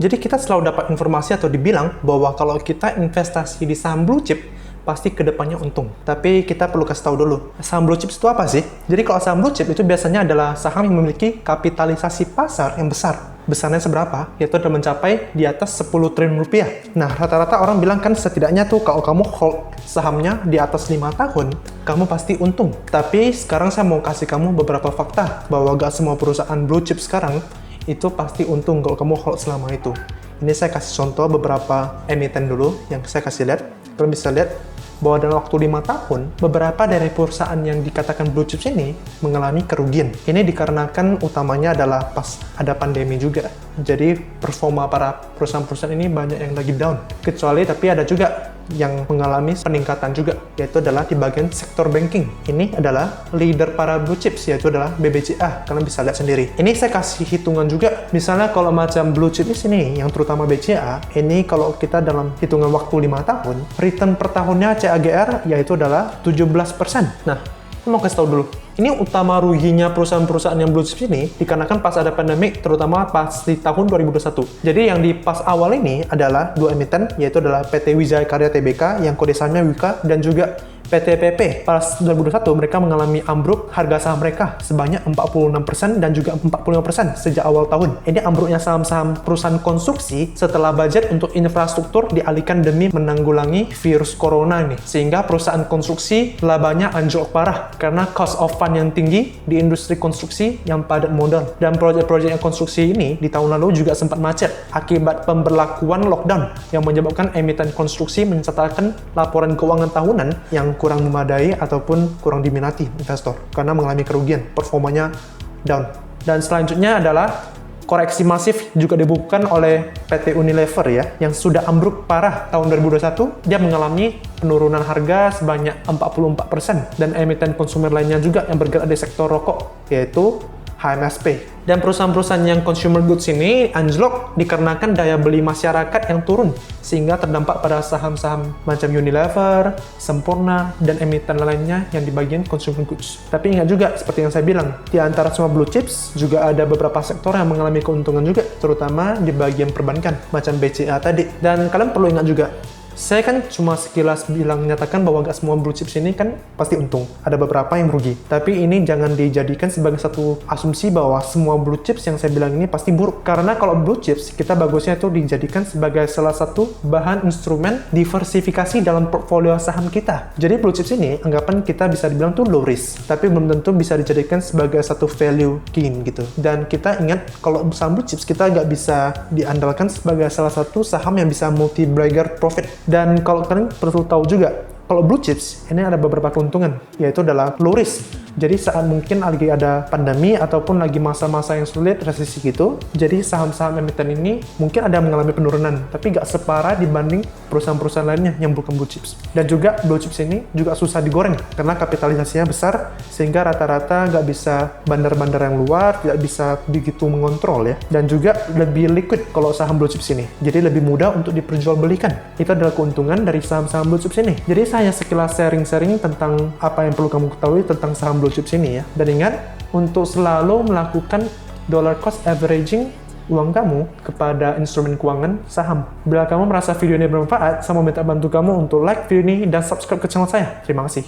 Jadi kita selalu dapat informasi atau dibilang bahwa kalau kita investasi di saham blue chip, pasti kedepannya untung. Tapi kita perlu kasih tahu dulu, saham blue chip itu apa sih? Jadi kalau saham blue chip itu biasanya adalah saham yang memiliki kapitalisasi pasar yang besar. Besarnya seberapa? Yaitu sudah mencapai di atas 10 triliun rupiah. Nah, rata-rata orang bilang kan setidaknya tuh kalau kamu hold sahamnya di atas 5 tahun, kamu pasti untung. Tapi sekarang saya mau kasih kamu beberapa fakta bahwa gak semua perusahaan blue chip sekarang itu pasti untung kalau kamu hold selama itu. Ini saya kasih contoh beberapa emiten dulu yang saya kasih lihat. Kalian bisa lihat bahwa dalam waktu 5 tahun, beberapa dari perusahaan yang dikatakan blue chips ini mengalami kerugian. Ini dikarenakan utamanya adalah pas ada pandemi juga. Jadi performa para perusahaan-perusahaan ini banyak yang lagi down. Kecuali tapi ada juga yang mengalami peningkatan juga, yaitu adalah di bagian sektor banking. Ini adalah leader para blue chips, yaitu adalah BBCA. Kalian bisa lihat sendiri. Ini saya kasih hitungan juga. Misalnya kalau macam blue chip di sini, yang terutama BCA, ini kalau kita dalam hitungan waktu 5 tahun, return per tahunnya CAGR yaitu adalah 17%. Nah, saya mau kasih tahu dulu. Ini utama ruginya perusahaan-perusahaan yang blue chips ini dikarenakan pas ada pandemik, terutama pas di tahun 2021. Jadi yang di pas awal ini adalah dua emiten, yaitu adalah PT Wijaya Karya Tbk yang kode sahamnya WIKA dan juga PT PP. Pas 2021 mereka mengalami ambruk harga saham mereka sebanyak 46% dan juga 45% sejak awal tahun. Ini ambruknya saham-saham perusahaan konstruksi setelah budget untuk infrastruktur dialihkan demi menanggulangi virus corona ini. Sehingga perusahaan konstruksi labanya anjlok parah karena cost of fund yang tinggi di industri konstruksi yang padat modal. Dan proyek-proyek yang konstruksi ini di tahun lalu juga sempat macet akibat pemberlakuan lockdown yang menyebabkan emiten konstruksi mencatatkan laporan keuangan tahunan yang kurang memadai ataupun kurang diminati investor karena mengalami kerugian, performanya down. Dan selanjutnya adalah koreksi masif juga dibukukan oleh PT Unilever ya, yang sudah ambruk parah tahun 2021. Dia mengalami penurunan harga sebanyak 44% dan emiten konsumer lainnya juga yang bergerak di sektor rokok, yaitu HMSP. Dan perusahaan-perusahaan yang consumer goods ini anjlok dikarenakan daya beli masyarakat yang turun, sehingga terdampak pada saham-saham macam Unilever, Sempurna, dan emiten lainnya yang di bagian consumer goods. Tapi ingat juga, seperti yang saya bilang, di antara semua blue chips juga ada beberapa sektor yang mengalami keuntungan juga, terutama di bagian perbankan, macam BCA tadi. Dan kalian perlu ingat juga, saya kan cuma sekilas bilang menyatakan bahwa nggak semua blue chips ini kan pasti untung. Ada beberapa yang merugi. Tapi ini jangan dijadikan sebagai satu asumsi bahwa semua blue chips yang saya bilang ini pasti buruk. Karena kalau blue chips, kita bagusnya itu dijadikan sebagai salah satu bahan instrumen diversifikasi dalam portfolio saham kita. Jadi blue chips ini, anggapan kita bisa dibilang tuh low risk. Tapi belum tentu bisa dijadikan sebagai satu value gain gitu. Dan kita ingat, kalau saham blue chips, kita nggak bisa diandalkan sebagai salah satu saham yang bisa multi-bagger profit. Dan kalau kalian perlu tahu juga, kalau blue chips ini ada beberapa keuntungan, yaitu adalah low risk. Jadi saat mungkin lagi ada pandemi ataupun lagi masa-masa yang sulit, resesi gitu, jadi saham-saham emiten ini mungkin ada mengalami penurunan, tapi nggak separah dibanding perusahaan-perusahaan lainnya yang bukan blue chips. Dan juga blue chips ini juga susah digoreng karena kapitalisasinya besar, sehingga rata-rata nggak bisa bandar-bandar yang luar, tidak bisa begitu mengontrol ya. Dan juga lebih liquid kalau saham blue chips ini, jadi lebih mudah untuk diperjualbelikan. Itu adalah keuntungan dari saham-saham blue chips ini. Jadi saya sekilas sharing-sharing tentang apa yang perlu kamu ketahui tentang saham blue chips ini ya. Dan ingat, untuk selalu melakukan dollar cost averaging uang kamu kepada instrumen keuangan saham. Bila kamu merasa video ini bermanfaat, saya mau minta bantu kamu untuk like video ini dan subscribe ke channel saya. Terima kasih.